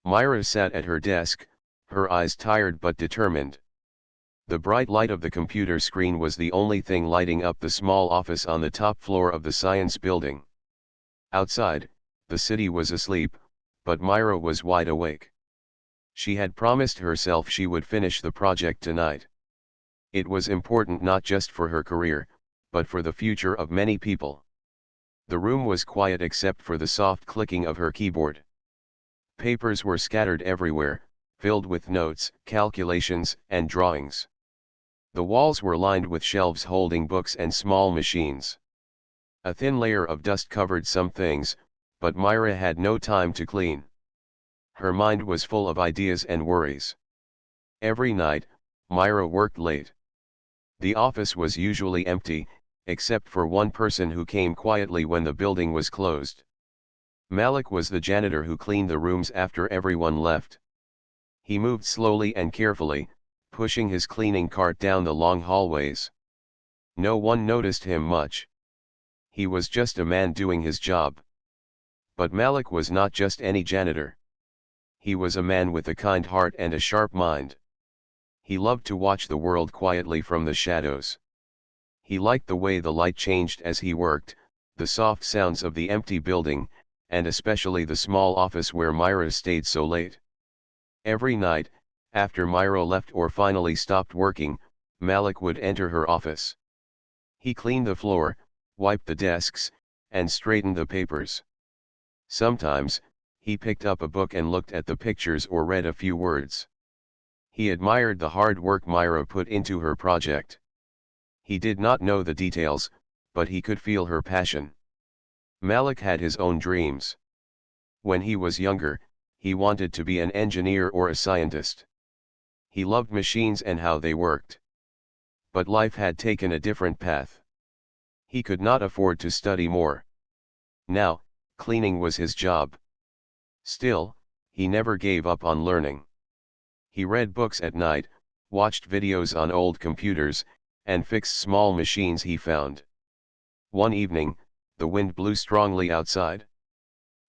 Myra sat at her desk, her eyes tired but determined. The bright light of the computer screen was the only thing lighting up the small office on the top floor of the science building. Outside, the city was asleep, but Myra was wide awake. She had promised herself she would finish the project tonight. It was important not just for her career, but for the future of many people. The room was quiet except for the soft clicking of her keyboard. Papers were scattered everywhere, filled with notes, calculations, and drawings. The walls were lined with shelves holding books and small machines. A thin layer of dust covered some things, but Myra had no time to clean. Her mind was full of ideas and worries. Every night, Myra worked late. The office was usually empty, except for one person who came quietly when the building was closed. Malik was the janitor who cleaned the rooms after everyone left. He moved slowly and carefully, pushing his cleaning cart down the long hallways. No one noticed him much. He was just a man doing his job. But Malik was not just any janitor. He was a man with a kind heart and a sharp mind. He loved to watch the world quietly from the shadows. He liked the way the light changed as he worked, the soft sounds of the empty building, and especially the small office where Myra stayed so late. Every night, after Myra left or finally stopped working, Malik would enter her office. He cleaned the floor, wiped the desks, and straightened the papers. Sometimes, he picked up a book and looked at the pictures or read a few words. He admired the hard work Myra put into her project. He did not know the details, but he could feel her passion. Malik had his own dreams. When he was younger, he wanted to be an engineer or a scientist. He loved machines and how they worked. But life had taken a different path. He could not afford to study more. Now, cleaning was his job. Still, he never gave up on learning. He read books at night, watched videos on old computers, and fixed small machines he found. One evening, the wind blew strongly outside.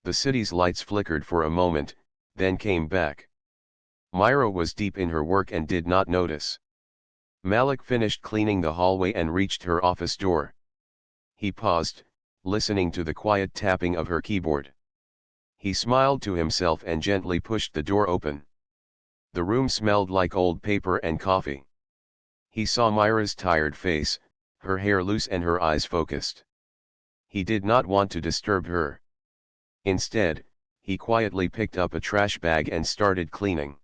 The city's lights flickered for a moment, then came back. Myra was deep in her work and did not notice. Malik finished cleaning the hallway and reached her office door. He paused, listening to the quiet tapping of her keyboard. He smiled to himself and gently pushed the door open. The room smelled like old paper and coffee. He saw Myra's tired face, her hair loose and her eyes focused. He did not want to disturb her. Instead, he quietly picked up a trash bag and started cleaning.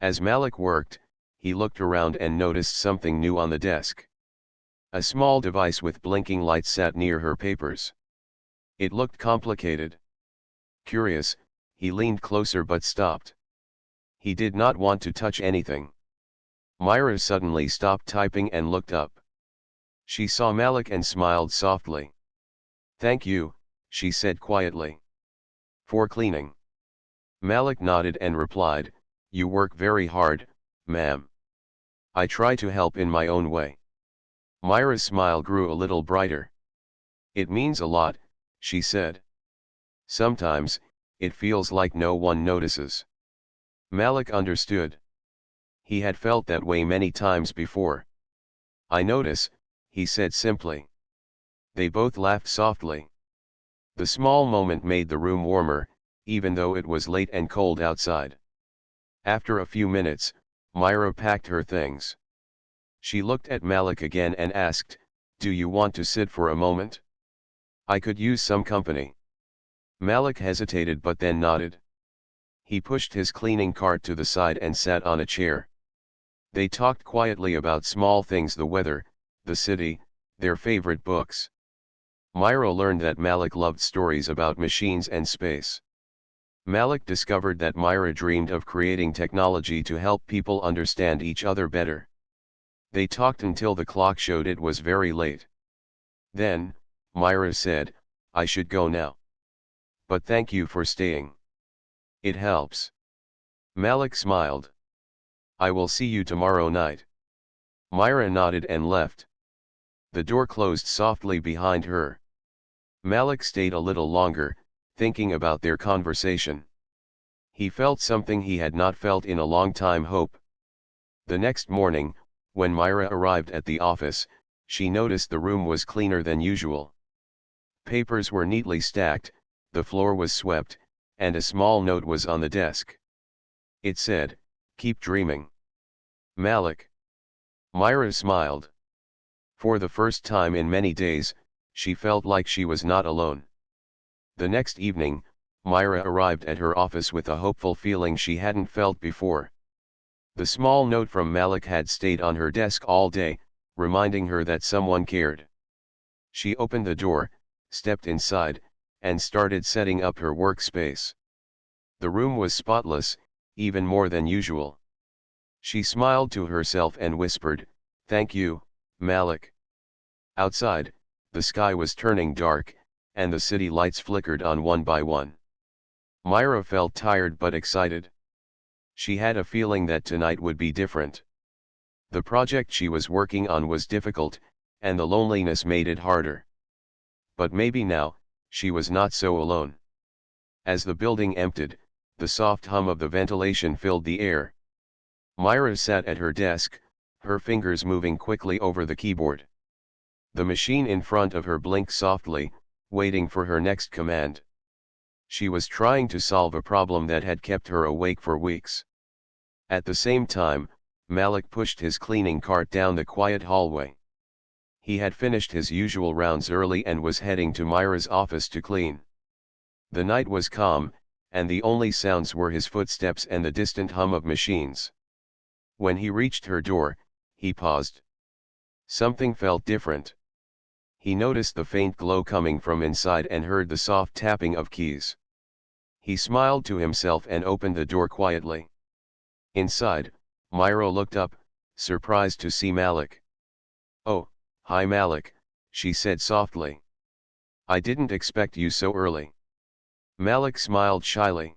As Malik worked, he looked around and noticed something new on the desk. A small device with blinking lights sat near her papers. It looked complicated. Curious, he leaned closer but stopped. He did not want to touch anything. Myra suddenly stopped typing and looked up. She saw Malik and smiled softly. "Thank you," she said quietly. "For cleaning." Malik nodded and replied, "You work very hard, ma'am. I try to help in my own way." Myra's smile grew a little brighter. "It means a lot," she said. "Sometimes, it feels like no one notices." Malik understood. He had felt that way many times before. "I notice," he said simply. They both laughed softly. The small moment made the room warmer, even though it was late and cold outside. After a few minutes, Myra packed her things. She looked at Malik again and asked, "Do you want to sit for a moment? I could use some company." Malik hesitated but then nodded. He pushed his cleaning cart to the side and sat on a chair. They talked quietly about small things: the weather, the city, their favorite books. Myra learned that Malik loved stories about machines and space. Malik discovered that Myra dreamed of creating technology to help people understand each other better. They talked until the clock showed it was very late. Then, Myra said, "I should go now. But thank you for staying. It helps." Malik smiled. "I will see you tomorrow night." Myra nodded and left. The door closed softly behind her. Malik stayed a little longer, thinking about their conversation. He felt something he had not felt in a long time: hope. The next morning, when Myra arrived at the office, she noticed the room was cleaner than usual. Papers were neatly stacked, the floor was swept, and a small note was on the desk. It said, "Keep dreaming. Malik." Myra smiled. For the first time in many days, she felt like she was not alone. The next evening, Myra arrived at her office with a hopeful feeling she hadn't felt before. The small note from Malik had stayed on her desk all day, reminding her that someone cared. She opened the door, stepped inside, and started setting up her workspace. The room was spotless, even more than usual. She smiled to herself and whispered, "Thank you, Malik." Outside, the sky was turning dark, and the city lights flickered on one by one. Myra felt tired but excited. She had a feeling that tonight would be different. The project she was working on was difficult, and the loneliness made it harder. But maybe now, she was not so alone. As the building emptied, the soft hum of the ventilation filled the air. Myra sat at her desk, her fingers moving quickly over the keyboard. The machine in front of her blinked softly, waiting for her next command. She was trying to solve a problem that had kept her awake for weeks. At the same time, Malik pushed his cleaning cart down the quiet hallway. He had finished his usual rounds early and was heading to Myra's office to clean. The night was calm, and the only sounds were his footsteps and the distant hum of machines. When he reached her door, he paused. Something felt different. He noticed the faint glow coming from inside and heard the soft tapping of keys. He smiled to himself and opened the door quietly. Inside, Myra looked up, surprised to see Malik. "Oh, hi Malik," she said softly. "I didn't expect you so early." Malik smiled shyly.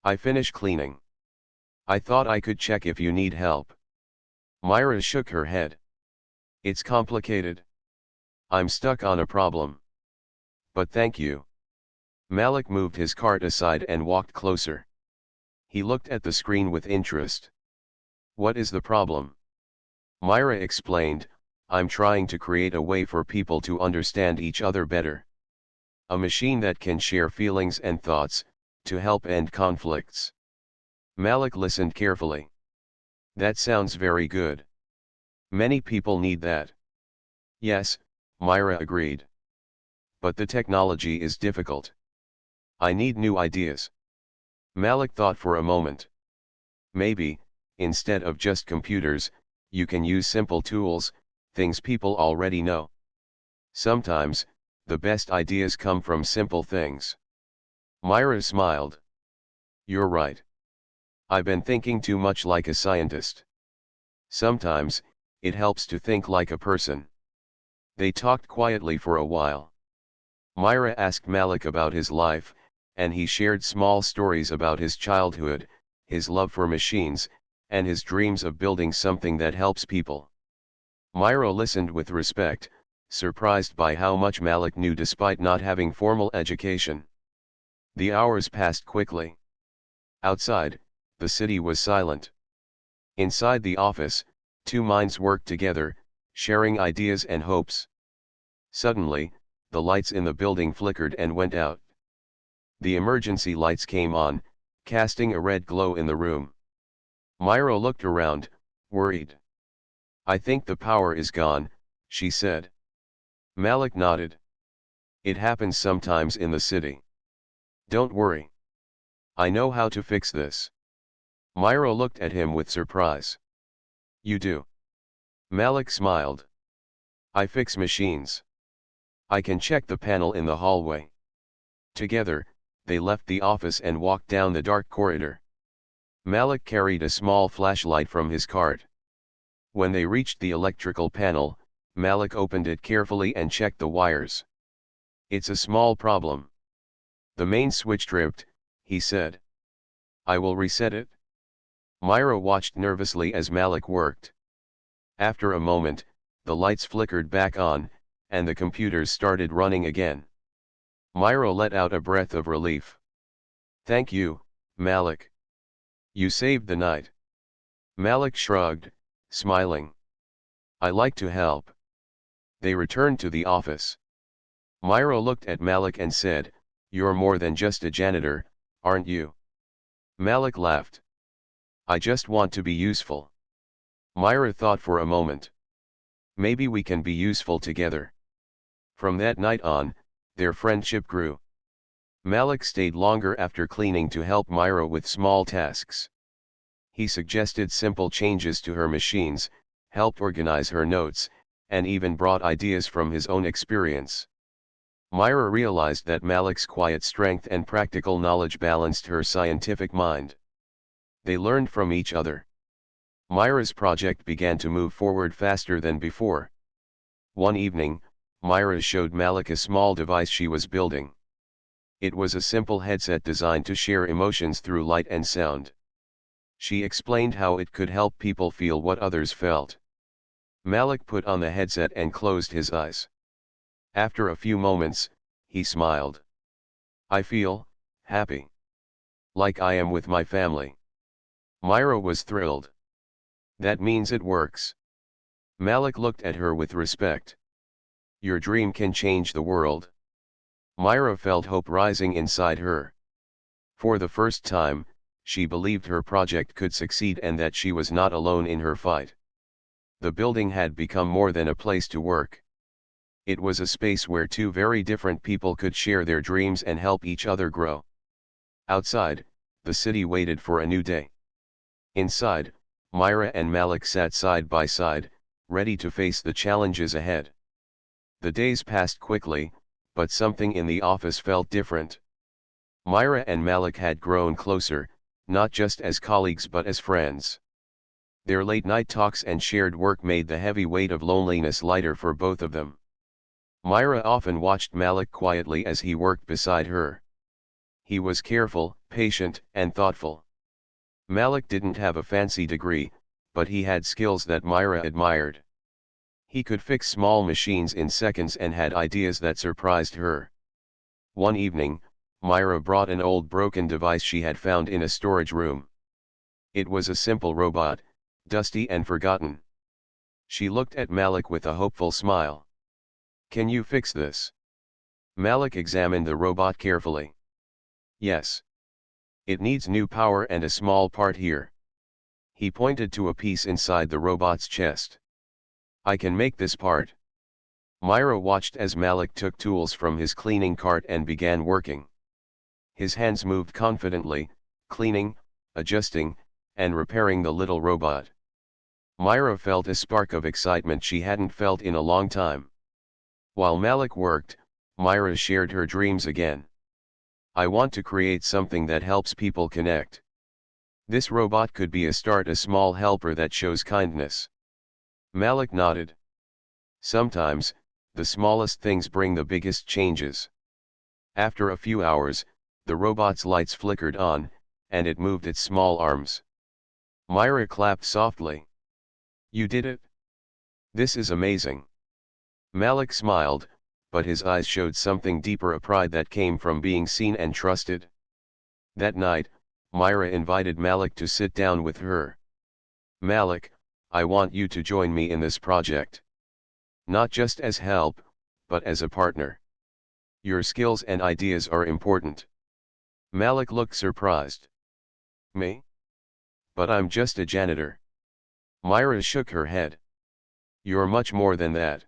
"I finished cleaning. I thought I could check if you need help." Myra shook her head. "It's complicated. I'm stuck on a problem. But thank you." Malik moved his cart aside and walked closer. He looked at the screen with interest. "What is the problem?" Myra explained, "I'm trying to create a way for people to understand each other better. A machine that can share feelings and thoughts, to help end conflicts." Malik listened carefully. "That sounds very good. Many people need that." "Yes," Myra agreed. "But the technology is difficult. I need new ideas." Malik thought for a moment. "Maybe, instead of just computers, you can use simple tools, things people already know. Sometimes, the best ideas come from simple things." Myra smiled. "You're right. I've been thinking too much like a scientist. Sometimes, it helps to think like a person." They talked quietly for a while. Myra asked Malik about his life, and he shared small stories about his childhood, his love for machines, and his dreams of building something that helps people. Myra listened with respect, surprised by how much Malik knew despite not having formal education. The hours passed quickly. Outside, the city was silent. Inside the office, two minds worked together, sharing ideas and hopes. Suddenly, the lights in the building flickered and went out. The emergency lights came on, casting a red glow in the room. Myra looked around, worried. "I think the power is gone," she said. Malik nodded. "It happens sometimes in the city. Don't worry. I know how to fix this." Myra looked at him with surprise. "You do?" Malik smiled. "I fix machines. I can check the panel in the hallway." Together, they left the office and walked down the dark corridor. Malik carried a small flashlight from his cart. When they reached the electrical panel, Malik opened it carefully and checked the wires. "It's a small problem. The main switch tripped," he said. "I will reset it." Myra watched nervously as Malik worked. After a moment, the lights flickered back on, and the computers started running again. Myra let out a breath of relief. "Thank you, Malik. You saved the night. Malik shrugged, smiling. I like to help. They returned to the office. Myra looked at Malik and said, You're more than just a janitor, aren't you? Malik laughed. I just want to be useful. Myra thought for a moment. Maybe we can be useful together. From that night on, their friendship grew. Malik stayed longer after cleaning to help Myra with small tasks. He suggested simple changes to her machines, helped organize her notes, and even brought ideas from his own experience. Myra realized that Malik's quiet strength and practical knowledge balanced her scientific mind. They learned from each other. Myra's project began to move forward faster than before. One evening, Myra showed Malik a small device she was building. It was a simple headset designed to share emotions through light and sound. She explained how it could help people feel what others felt. Malik put on the headset and closed his eyes. After a few moments, he smiled. I feel happy. Like I am with my family. Myra was thrilled. That means it works. Malik looked at her with respect. Your dream can change the world. Myra felt hope rising inside her. For the first time, she believed her project could succeed and that she was not alone in her fight. The building had become more than a place to work. It was a space where two very different people could share their dreams and help each other grow. Outside, the city waited for a new day. Inside, Myra and Malik sat side by side, ready to face the challenges ahead. The days passed quickly, but something in the office felt different. Myra and Malik had grown closer, not just as colleagues but as friends. Their late-night talks and shared work made the heavy weight of loneliness lighter for both of them. Myra often watched Malik quietly as he worked beside her. He was careful, patient, and thoughtful. Malik didn't have a fancy degree, but he had skills that Myra admired. He could fix small machines in seconds and had ideas that surprised her. One evening, Myra brought an old broken device she had found in a storage room. It was a simple robot, dusty and forgotten. She looked at Malik with a hopeful smile. Can you fix this? Malik examined the robot carefully. Yes. It needs new power and a small part here. He pointed to a piece inside the robot's chest. I can make this part. Myra watched as Malik took tools from his cleaning cart and began working. His hands moved confidently, cleaning, adjusting, and repairing the little robot. Myra felt a spark of excitement she hadn't felt in a long time. While Malik worked, Myra shared her dreams again. I want to create something that helps people connect. This robot could be a start, a small helper that shows kindness. Malik nodded. Sometimes, the smallest things bring the biggest changes. After a few hours, the robot's lights flickered on, and it moved its small arms. Myra clapped softly. You did it? This is amazing. Malik smiled, but his eyes showed something deeper, a pride that came from being seen and trusted. That night, Myra invited Malik to sit down with her. Malik, I want you to join me in this project. Not just as help, but as a partner. Your skills and ideas are important. Malik looked surprised. Me? But I'm just a janitor. Myra shook her head. You're much more than that.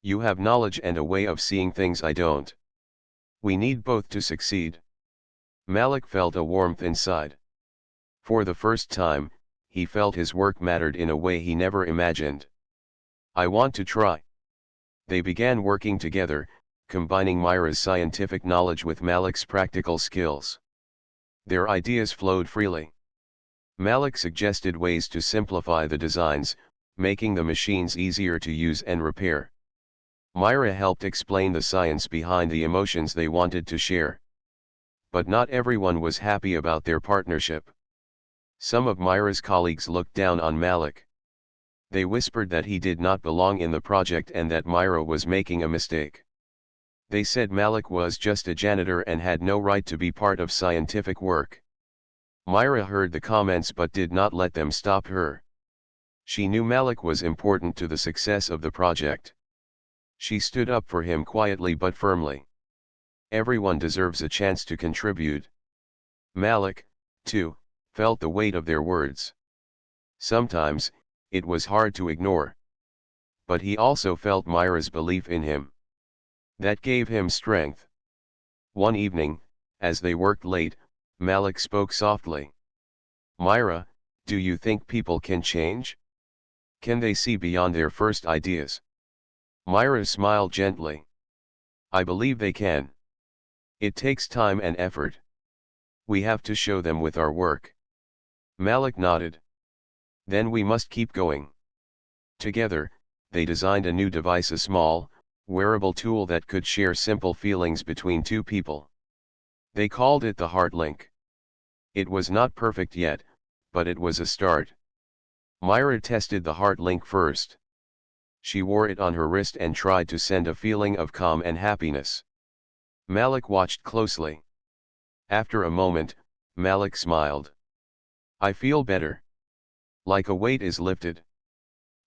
You have knowledge and a way of seeing things I don't. We need both to succeed. Malik felt a warmth inside. For the first time, he felt his work mattered in a way he never imagined. I want to try. They began working together, combining Myra's scientific knowledge with Malik's practical skills. Their ideas flowed freely. Malik suggested ways to simplify the designs, making the machines easier to use and repair. Myra helped explain the science behind the emotions they wanted to share. But not everyone was happy about their partnership. Some of Myra's colleagues looked down on Malik. They whispered that he did not belong in the project and that Myra was making a mistake. They said Malik was just a janitor and had no right to be part of scientific work. Myra heard the comments but did not let them stop her. She knew Malik was important to the success of the project. She stood up for him quietly but firmly. Everyone deserves a chance to contribute. Malik, too, felt the weight of their words. Sometimes, it was hard to ignore. But he also felt Myra's belief in him. That gave him strength. One evening, as they worked late, Malik spoke softly. "Myra, do you think people can change? Can they see beyond their first ideas?" Myra smiled gently. "I believe they can. It takes time and effort. We have to show them with our work." Malik nodded. "Then we must keep going." Together, they designed a new device, a small, wearable tool that could share simple feelings between two people. They called it the Heart Link. It was not perfect yet, but it was a start. Myra tested the Heart Link first. She wore it on her wrist and tried to send a feeling of calm and happiness. Malik watched closely. After a moment, Malik smiled. "I feel better. Like a weight is lifted."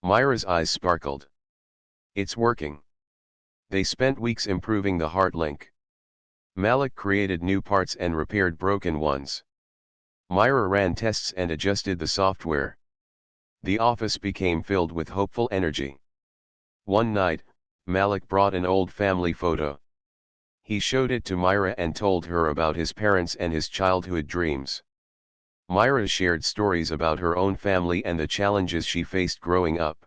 Myra's eyes sparkled. "It's working." They spent weeks improving the Heart Link. Malik created new parts and repaired broken ones. Myra ran tests and adjusted the software. The office became filled with hopeful energy. One night, Malik brought an old family photo. He showed it to Myra and told her about his parents and his childhood dreams. Myra shared stories about her own family and the challenges she faced growing up.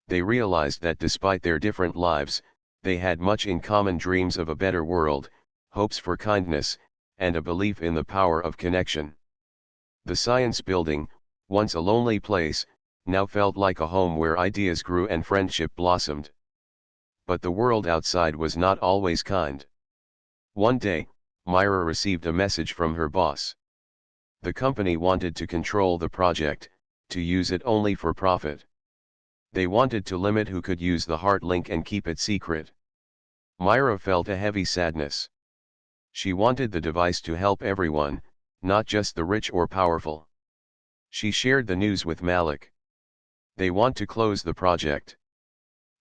They realized that despite their different lives, they had much in common: dreams of a better world, hopes for kindness, and a belief in the power of connection. The science building, once a lonely place, now felt like a home where ideas grew and friendship blossomed. But the world outside was not always kind. One day, Myra received a message from her boss. The company wanted to control the project, to use it only for profit. They wanted to limit who could use the Heart Link and keep it secret. Myra felt a heavy sadness. She wanted the device to help everyone, not just the rich or powerful. She shared the news with Malik. "They want to close the project.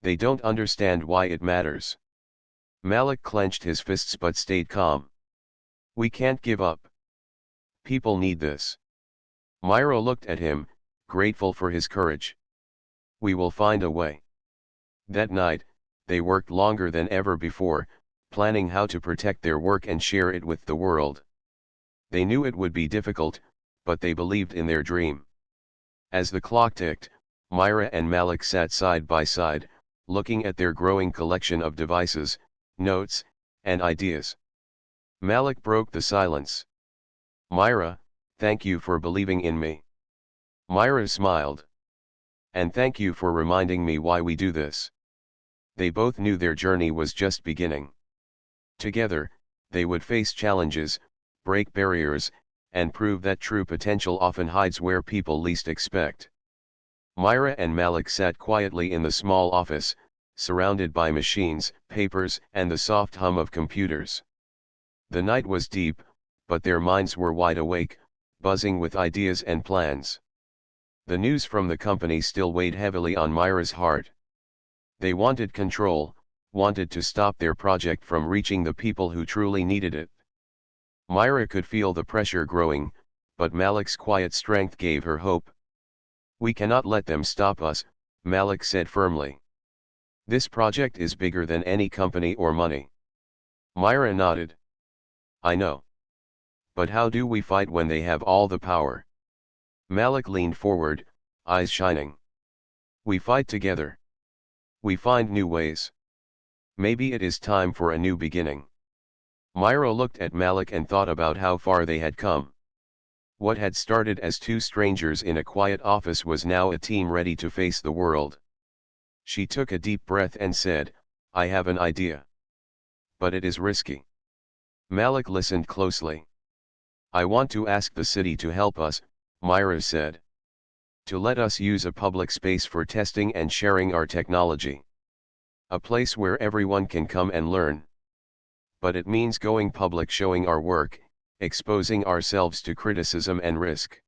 They don't understand why it matters." Malik clenched his fists but stayed calm. "We can't give up. People need this." Myra looked at him, grateful for his courage. "We will find a way." That night, they worked longer than ever before, planning how to protect their work and share it with the world. They knew it would be difficult, but they believed in their dream. As the clock ticked, Myra and Malik sat side by side, looking at their growing collection of devices, notes, and ideas. Malik broke the silence. "Myra, thank you for believing in me." Myra smiled. "And thank you for reminding me why we do this." They both knew their journey was just beginning. Together, they would face challenges, break barriers, and prove that true potential often hides where people least expect. Myra and Malik sat quietly in the small office, surrounded by machines, papers, and the soft hum of computers. The night was deep, but their minds were wide awake, buzzing with ideas and plans. The news from the company still weighed heavily on Myra's heart. They wanted control, wanted to stop their project from reaching the people who truly needed it. Myra could feel the pressure growing, but Malik's quiet strength gave her hope. "We cannot let them stop us," Malik said firmly. "This project is bigger than any company or money." Myra nodded. "I know. But how do we fight when they have all the power?" Malik leaned forward, eyes shining. "We fight together. We find new ways. Maybe it is time for a new beginning." Myra looked at Malik and thought about how far they had come. What had started as two strangers in a quiet office was now a team ready to face the world. She took a deep breath and said, "I have an idea. But it is risky." Malik listened closely. "I want to ask the city to help us," Myra said. "To let us use a public space for testing and sharing our technology. A place where everyone can come and learn. But it means going public, showing our work, exposing ourselves to criticism and risk.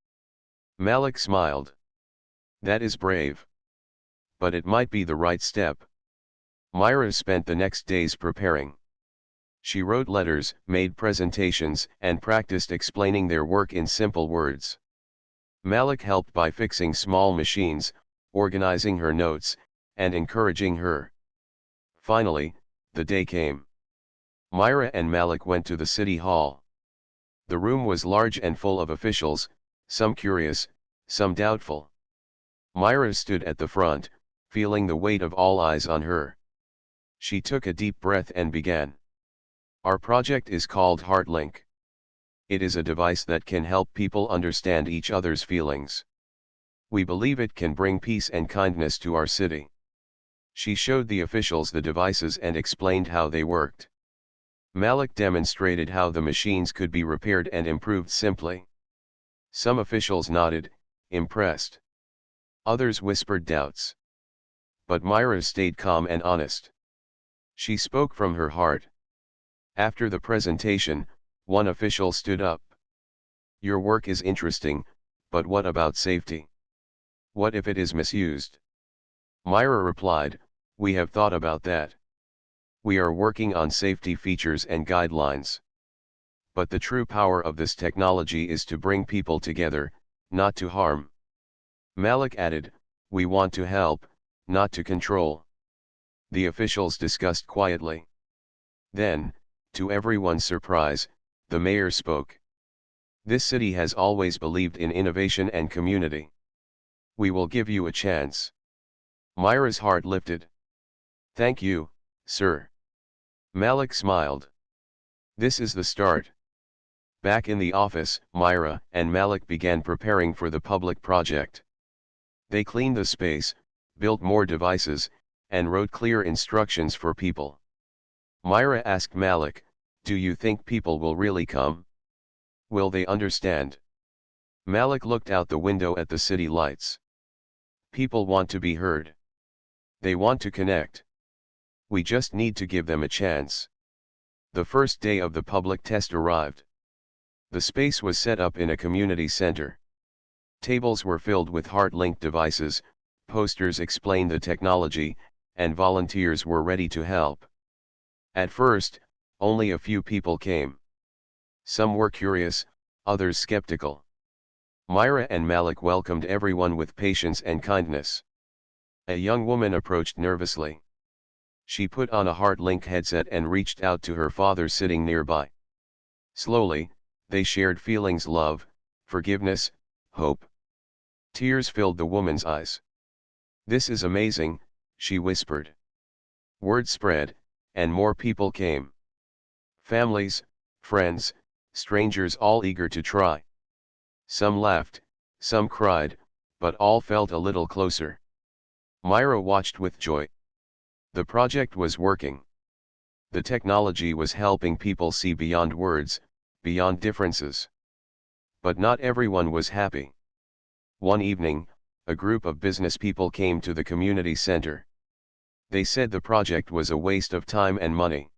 Malik smiled. That is brave. But it might be the right step. Myra spent the next days preparing. She wrote letters, made presentations, and practiced explaining their work in simple words. Malik helped by fixing small machines, organizing her notes, and encouraging her. Finally, the day came. Myra and Malik went to the city hall. The room was large and full of officials, some curious, some doubtful. Myra stood at the front, feeling the weight of all eyes on her. She took a deep breath and began. Our project is called HeartLink. It is a device that can help people understand each other's feelings. We believe it can bring peace and kindness to our city. She showed the officials the devices and explained how they worked. Malik demonstrated how the machines could be repaired and improved simply. Some officials nodded, impressed. Others whispered doubts. But Myra stayed calm and honest. She spoke from her heart. After the presentation, one official stood up. Your work is interesting, but what about safety? What if it is misused? Myra replied, we have thought about that. We are working on safety features and guidelines. But the true power of this technology is to bring people together, not to harm. Malik added, we want to help, not to control. The officials discussed quietly. Then, to everyone's surprise, the mayor spoke. This city has always believed in innovation and community. We will give you a chance. Myra's heart lifted. Thank you, sir. Malik smiled. This is the start. Back in the office, Myra and Malik began preparing for the public project. They cleaned the space, built more devices, and wrote clear instructions for people. Myra asked Malik, do you think people will really come? Will they understand? Malik looked out the window at the city lights. People want to be heard. They want to connect. We just need to give them a chance. The first day of the public test arrived. The space was set up in a community center. Tables were filled with HeartLink devices, posters explained the technology, and volunteers were ready to help. At first, only a few people came. Some were curious, others skeptical. Myra and Malik welcomed everyone with patience and kindness. A young woman approached nervously. She put on a HeartLink headset and reached out to her father sitting nearby. Slowly, they shared feelings: love, forgiveness, hope. Tears filled the woman's eyes. This is amazing, she whispered. Word spread, and more people came. Families, friends, strangers, all eager to try. Some laughed, some cried, but all felt a little closer. Myra watched with joy. The project was working. The technology was helping people see beyond words, beyond differences. But not everyone was happy. One evening, a group of business people came to the community center. They said the project was a waste of time and money.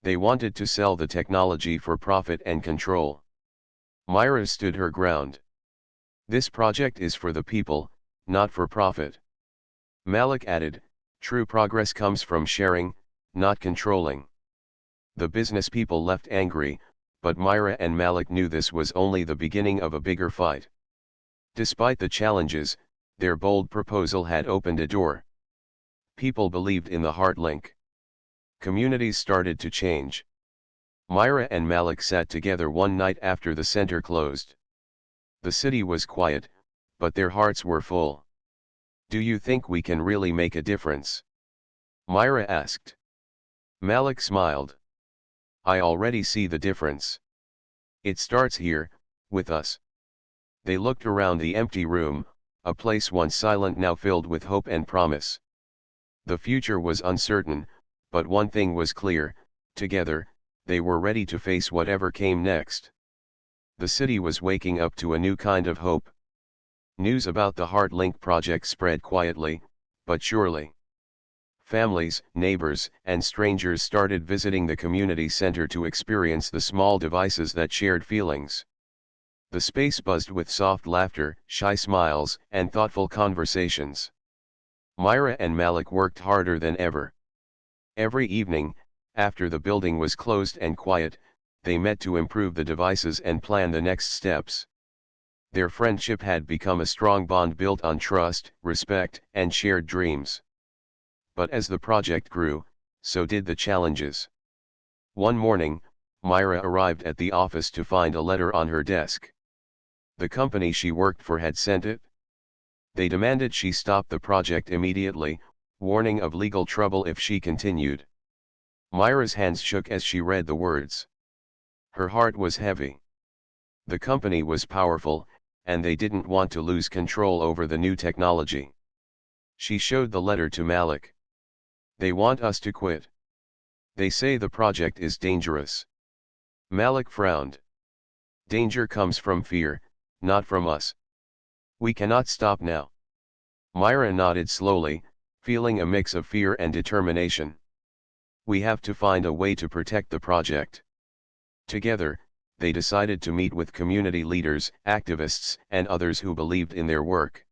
They wanted to sell the technology for profit and control. Myra stood her ground. This project is for the people, not for profit. Malik added, true progress comes from sharing, not controlling. The business people left angry, but Myra and Malik knew this was only the beginning of a bigger fight. Despite the challenges, their bold proposal had opened a door. People believed in the HeartLink. Communities started to change. Myra and Malik sat together one night after the center closed. The city was quiet, but their hearts were full. Do you think we can really make a difference? Myra asked. Malik smiled. I already see the difference. It starts here, with us. They looked around the empty room, a place once silent now filled with hope and promise. The future was uncertain, but one thing was clear: together, they were ready to face whatever came next. The city was waking up to a new kind of hope. News about the HeartLink project spread quietly, but surely. Families, neighbors, and strangers started visiting the community center to experience the small devices that shared feelings. The space buzzed with soft laughter, shy smiles, and thoughtful conversations. Myra and Malik worked harder than ever. Every evening, after the building was closed and quiet, they met to improve the devices and plan the next steps. Their friendship had become a strong bond built on trust, respect, and shared dreams. But as the project grew, so did the challenges. One morning, Myra arrived at the office to find a letter on her desk. The company she worked for had sent it. They demanded she stop the project immediately, warning of legal trouble if she continued. Myra's hands shook as she read the words. Her heart was heavy. The company was powerful, and they didn't want to lose control over the new technology. She showed the letter to Malik. They want us to quit. They say the project is dangerous. Malik frowned. Danger comes from fear, not from us. We cannot stop now. Myra nodded slowly, feeling a mix of fear and determination. We have to find a way to protect the project. Together, they decided to meet with community leaders, activists, and others who believed in their work.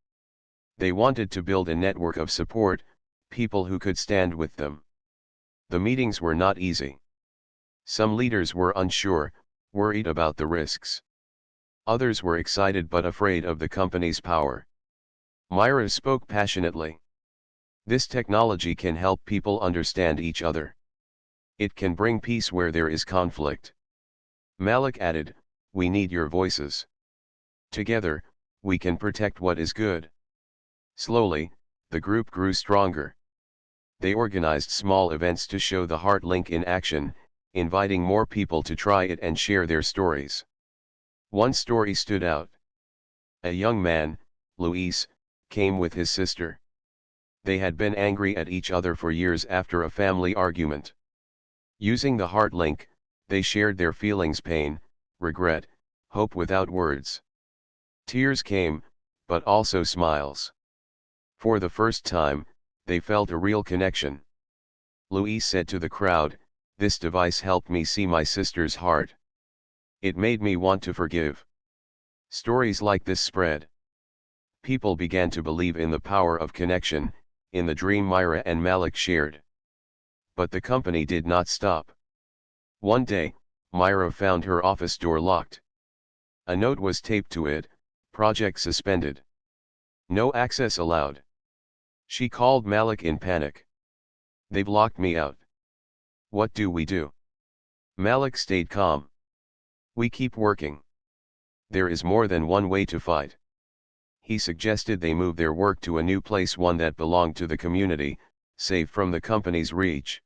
They wanted to build a network of support, people who could stand with them. The meetings were not easy. Some leaders were unsure, worried about the risks. Others were excited but afraid of the company's power. Myra spoke passionately. This technology can help people understand each other. It can bring peace where there is conflict. Malik added, we need your voices. Together, we can protect what is good. Slowly, the group grew stronger. They organized small events to show the heart link in action, inviting more people to try it and share their stories. One story stood out. A young man, Luis, came with his sister. They had been angry at each other for years after a family argument. Using the heart link, they shared their feelings: pain, regret, hope without words. Tears came, but also smiles. For the first time, they felt a real connection. Luis said to the crowd, "This device helped me see my sister's heart. It made me want to forgive." Stories like this spread. People began to believe in the power of connection, in the dream Myra and Malik shared. But the company did not stop. One day, Myra found her office door locked. A note was taped to it, "Project suspended. No access allowed." She called Malik in panic. "They've locked me out. What do we do?" Malik stayed calm. "We keep working. There is more than one way to fight." He suggested they move their work to a new place, one that belonged to the community, safe from the company's reach.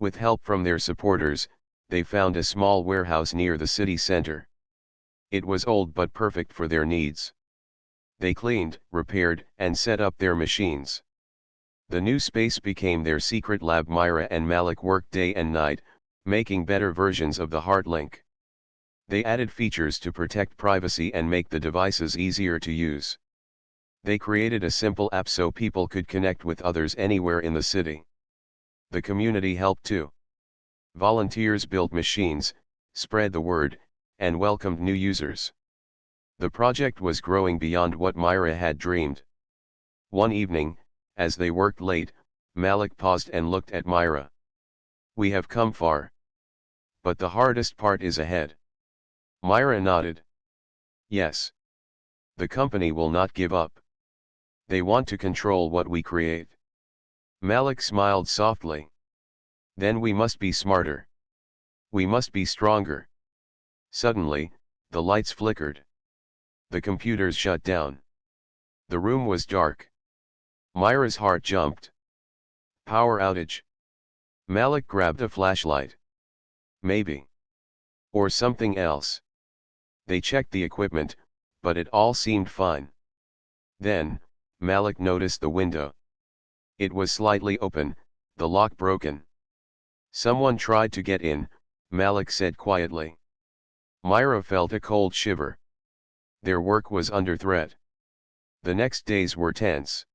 With help from their supporters, they found a small warehouse near the city center. It was old but perfect for their needs. They cleaned, repaired, and set up their machines. The new space became their secret lab. Myra and Malik worked day and night, making better versions of the HeartLink. They added features to protect privacy and make the devices easier to use. They created a simple app so people could connect with others anywhere in the city. The community helped too. Volunteers built machines, spread the word, and welcomed new users. The project was growing beyond what Myra had dreamed. One evening, as they worked late, Malik paused and looked at Myra. "We have come far. But the hardest part is ahead." Myra nodded. "Yes. The company will not give up. They want to control what we create." Malik smiled softly. "Then we must be smarter. We must be stronger." Suddenly, the lights flickered. The computers shut down. The room was dark. Myra's heart jumped. Power outage. Malik grabbed a flashlight. Maybe. Or something else. They checked the equipment, but it all seemed fine. Then, Malik noticed the window. It was slightly open, the lock broken. "Someone tried to get in," Malik said quietly. Myra felt a cold shiver. Their work was under threat. The next days were tense.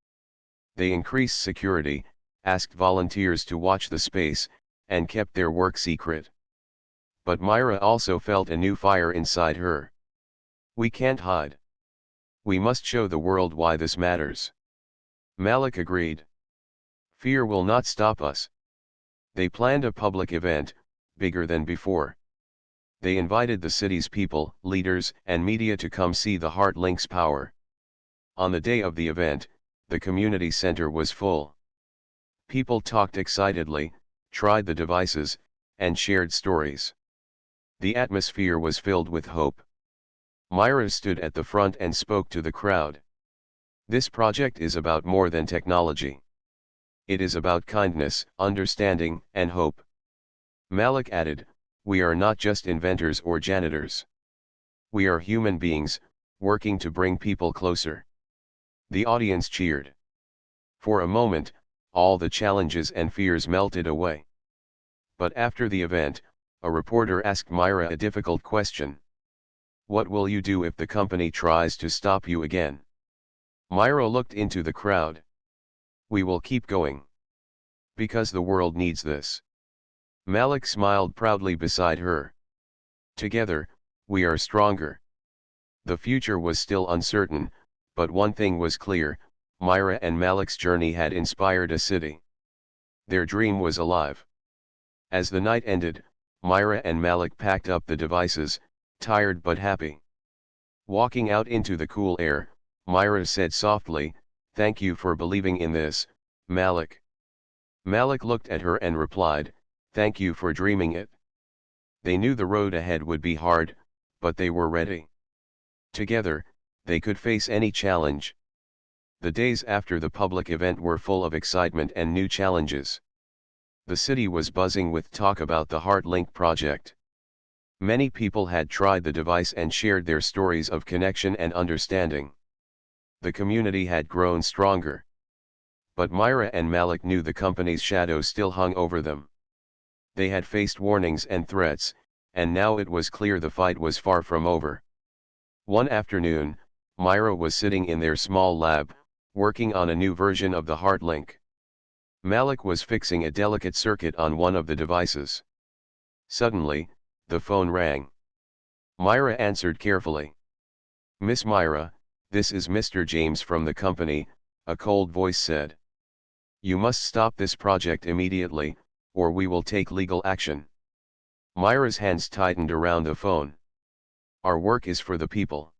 They increased security, asked volunteers to watch the space, and kept their work secret. But Myra also felt a new fire inside her. We can't hide. We must show the world why this matters. Malik agreed. Fear will not stop us. They planned a public event, bigger than before. They invited the city's people, leaders, and media to come see the Heart Link's power. On the day of the event, the community center was full. People talked excitedly, tried the devices, and shared stories. The atmosphere was filled with hope. Myra stood at the front and spoke to the crowd. This project is about more than technology. It is about kindness, understanding, and hope. Malik added, we are not just inventors or janitors. We are human beings, working to bring people closer. The audience cheered. For a moment, all the challenges and fears melted away. But after the event, a reporter asked Myra a difficult question. What will you do if the company tries to stop you again? Myra looked into the crowd. We will keep going. Because the world needs this. Malik smiled proudly beside her. Together, we are stronger. The future was still uncertain, but one thing was clear, Myra and Malik's journey had inspired a city. Their dream was alive. As the night ended, Myra and Malik packed up the devices, tired but happy. Walking out into the cool air, Myra said softly, thank you for believing in this, Malik. Malik looked at her and replied, thank you for dreaming it. They knew the road ahead would be hard, but they were ready. Together, they could face any challenge. The days after the public event were full of excitement and new challenges. The city was buzzing with talk about the Heart Link project. Many people had tried the device and shared their stories of connection and understanding. The community had grown stronger. But Myra and Malik knew the company's shadow still hung over them. They had faced warnings and threats, and now it was clear the fight was far from over. One afternoon, Myra was sitting in their small lab, working on a new version of the Heart Link. Malik was fixing a delicate circuit on one of the devices. Suddenly, the phone rang. Myra answered carefully. Miss Myra, this is Mr. James from the company, a cold voice said. You must stop this project immediately, or we will take legal action. Myra's hands tightened around the phone. Our work is for the people.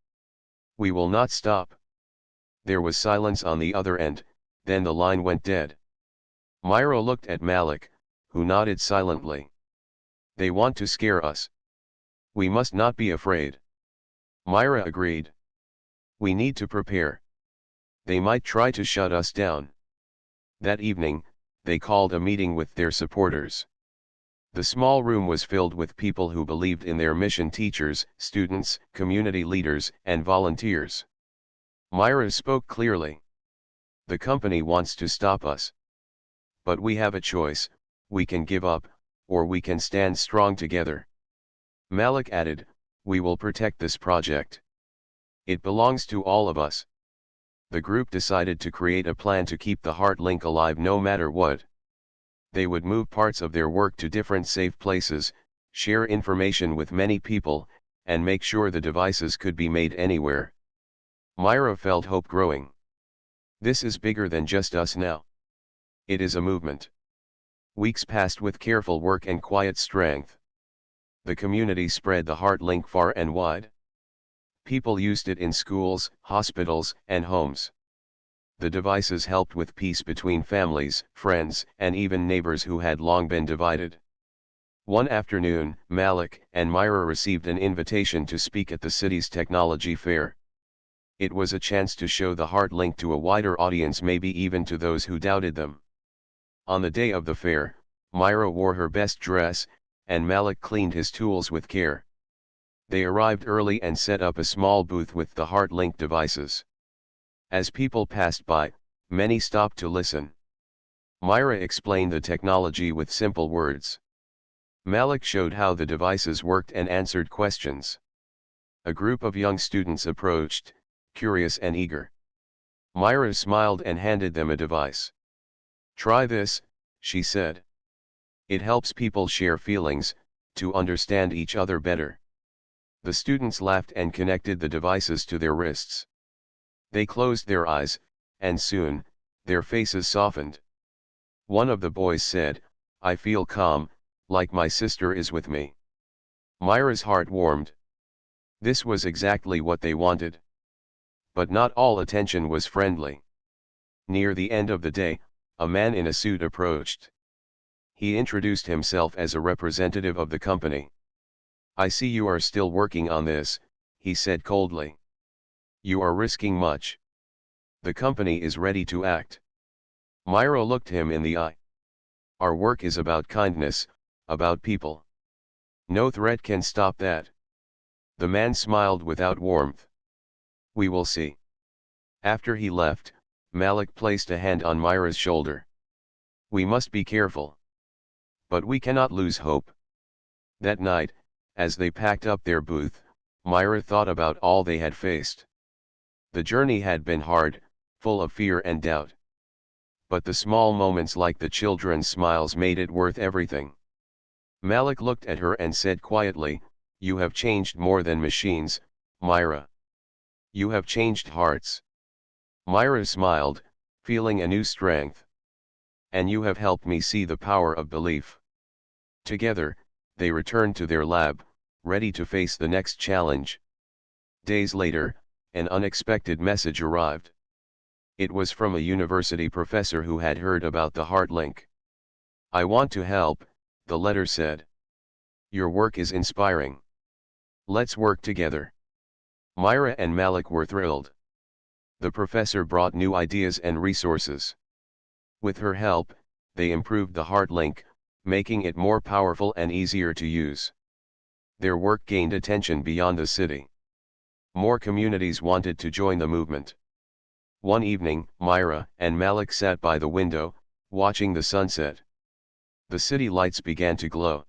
We will not stop. There was silence on the other end, then the line went dead. Myra looked at Malik, who nodded silently. They want to scare us. We must not be afraid. Myra agreed. We need to prepare. They might try to shut us down. That evening, they called a meeting with their supporters. The small room was filled with people who believed in their mission: teachers, students, community leaders, and volunteers. Myra spoke clearly. The company wants to stop us. But we have a choice: we can give up, or we can stand strong together. Malik added, we will protect this project. It belongs to all of us. The group decided to create a plan to keep the Heart Link alive no matter what. They would move parts of their work to different safe places, share information with many people, and make sure the devices could be made anywhere. Myra felt hope growing. This is bigger than just us now. It is a movement. Weeks passed with careful work and quiet strength. The community spread the Heart Link far and wide. People used it in schools, hospitals, and homes. The devices helped with peace between families, friends, and even neighbors who had long been divided. One afternoon, Malik and Myra received an invitation to speak at the city's technology fair. It was a chance to show the Heart Link to a wider audience, maybe even to those who doubted them. On the day of the fair, Myra wore her best dress, and Malik cleaned his tools with care. They arrived early and set up a small booth with the Heart Link devices. As people passed by, many stopped to listen. Myra explained the technology with simple words. Malik showed how the devices worked and answered questions. A group of young students approached, curious and eager. Myra smiled and handed them a device. Try this, she said. It helps people share feelings, to understand each other better. The students laughed and connected the devices to their wrists. They closed their eyes, and soon, their faces softened. One of the boys said, "I feel calm, like my sister is with me." Myra's heart warmed. This was exactly what they wanted. But not all attention was friendly. Near the end of the day, a man in a suit approached. He introduced himself as a representative of the company. "I see you are still working on this," he said coldly. "You are risking much. The company is ready to act." Myra looked him in the eye. "Our work is about kindness, about people. No threat can stop that." The man smiled without warmth. "We will see." After he left, Malik placed a hand on Myra's shoulder. "We must be careful. But we cannot lose hope." That night, as they packed up their booth, Myra thought about all they had faced. The journey had been hard, full of fear and doubt. But the small moments like the children's smiles made it worth everything. Malik looked at her and said quietly, "You have changed more than machines, Myra. You have changed hearts." Myra smiled, feeling a new strength. "And you have helped me see the power of belief." Together, they returned to their lab, ready to face the next challenge. Days later, an unexpected message arrived. It was from a university professor who had heard about the heart link. "I want to help," the letter said. "Your work is inspiring. Let's work together." Myra and Malik were thrilled. The professor brought new ideas and resources. With her help, they improved the heart link, making it more powerful and easier to use. Their work gained attention beyond the city. More communities wanted to join the movement. One evening, Myra and Malik sat by the window, watching the sunset. The city lights began to glow.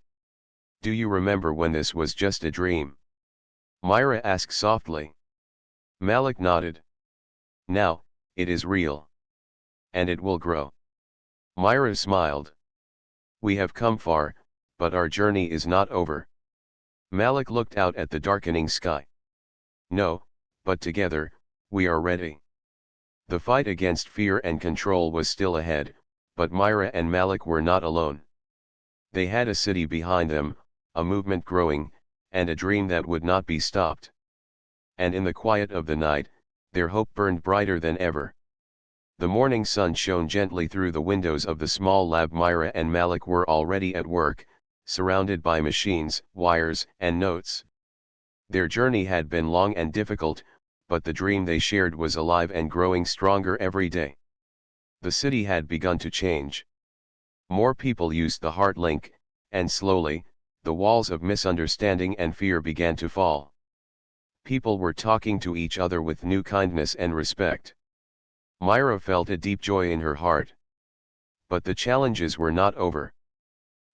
"Do you remember when this was just a dream?" Myra asked softly. Malik nodded. "Now, it is real. And it will grow." Myra smiled. "We have come far, but our journey is not over." Malik looked out at the darkening sky. "No, but together, we are ready." The fight against fear and control was still ahead, but Myra and Malik were not alone. They had a city behind them, a movement growing, and a dream that would not be stopped. And in the quiet of the night, their hope burned brighter than ever. The morning sun shone gently through the windows of the small lab. Myra and Malik were already at work, surrounded by machines, wires, and notes. Their journey had been long and difficult, but the dream they shared was alive and growing stronger every day. The city had begun to change. More people used the heart link, and slowly, the walls of misunderstanding and fear began to fall. People were talking to each other with new kindness and respect. Myra felt a deep joy in her heart. But the challenges were not over.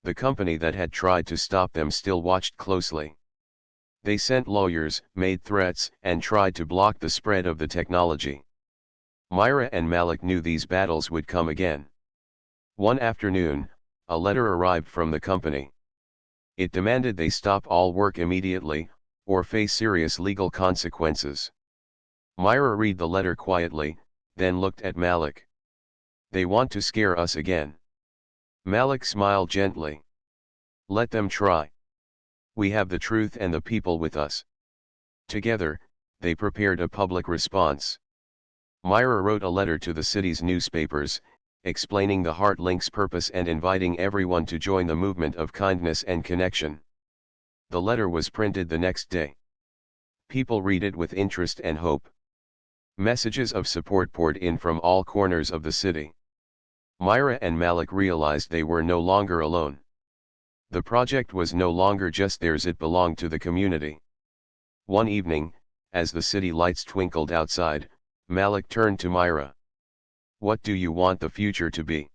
The company that had tried to stop them still watched closely. They sent lawyers, made threats, and tried to block the spread of the technology. Myra and Malik knew these battles would come again. One afternoon, a letter arrived from the company. It demanded they stop all work immediately, or face serious legal consequences. Myra read the letter quietly, then looked at Malik. "They want to scare us again." Malik smiled gently. "Let them try. We have the truth and the people with us." Together, they prepared a public response. Myra wrote a letter to the city's newspapers, explaining the heart link's purpose and inviting everyone to join the movement of kindness and connection. The letter was printed the next day. People read it with interest and hope. Messages of support poured in from all corners of the city. Myra and Malik realized they were no longer alone. The project was no longer just theirs, it belonged to the community. One evening, as the city lights twinkled outside, Malik turned to Myra. "What do you want the future to be?"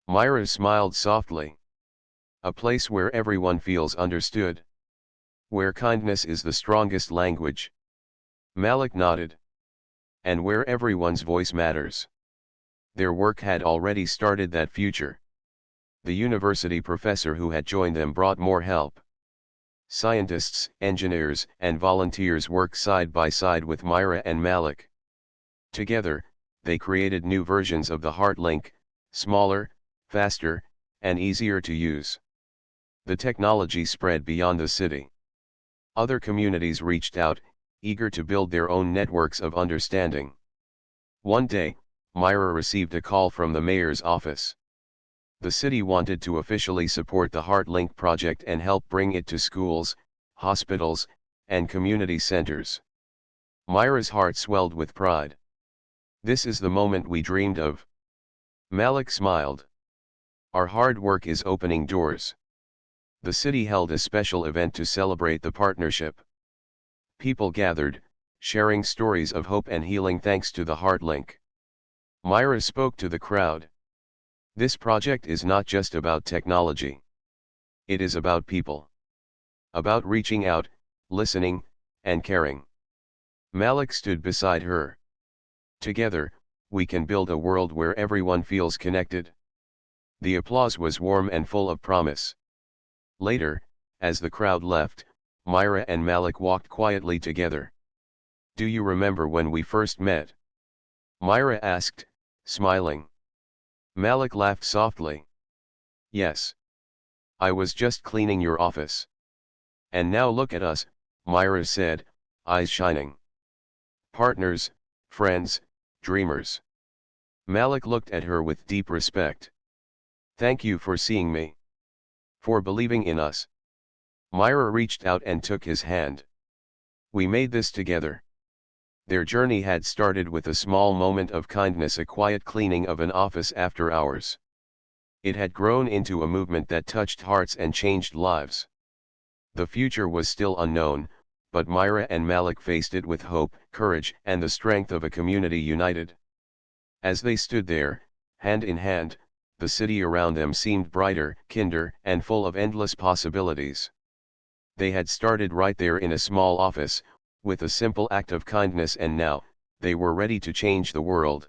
Myra smiled softly. "A place where everyone feels understood. Where kindness is the strongest language." Malik nodded. "And where everyone's voice matters." Their work had already started that future. The university professor who had joined them brought more help. Scientists, engineers, and volunteers worked side by side with Myra and Malik. Together, they created new versions of the HeartLink, smaller, faster, and easier to use. The technology spread beyond the city. Other communities reached out, eager to build their own networks of understanding. One day, Myra received a call from the mayor's office. The city wanted to officially support the HeartLink project and help bring it to schools, hospitals, and community centers. Myra's heart swelled with pride. This is the moment we dreamed of. Malik smiled. Our hard work is opening doors. The city held a special event to celebrate the partnership. People gathered, sharing stories of hope and healing thanks to the HeartLink. Myra spoke to the crowd. This project is not just about technology. It is about people. About reaching out, listening, and caring. Malik stood beside her. Together, we can build a world where everyone feels connected. The applause was warm and full of promise. Later, as the crowd left, Myra and Malik walked quietly together. Do you remember when we first met? Myra asked, smiling. Malik laughed softly. Yes. I was just cleaning your office. And now look at us, Myra said, eyes shining. Partners, friends, dreamers. Malik looked at her with deep respect. Thank you for seeing me. For believing in us. Myra reached out and took his hand. We made this together. Their journey had started with a small moment of kindness, a quiet cleaning of an office after hours. It had grown into a movement that touched hearts and changed lives. The future was still unknown, but Myra and Malik faced it with hope, courage, and the strength of a community united. As they stood there, hand in hand, the city around them seemed brighter, kinder, and full of endless possibilities. They had started right there in a small office, with a simple act of kindness, and now, they were ready to change the world.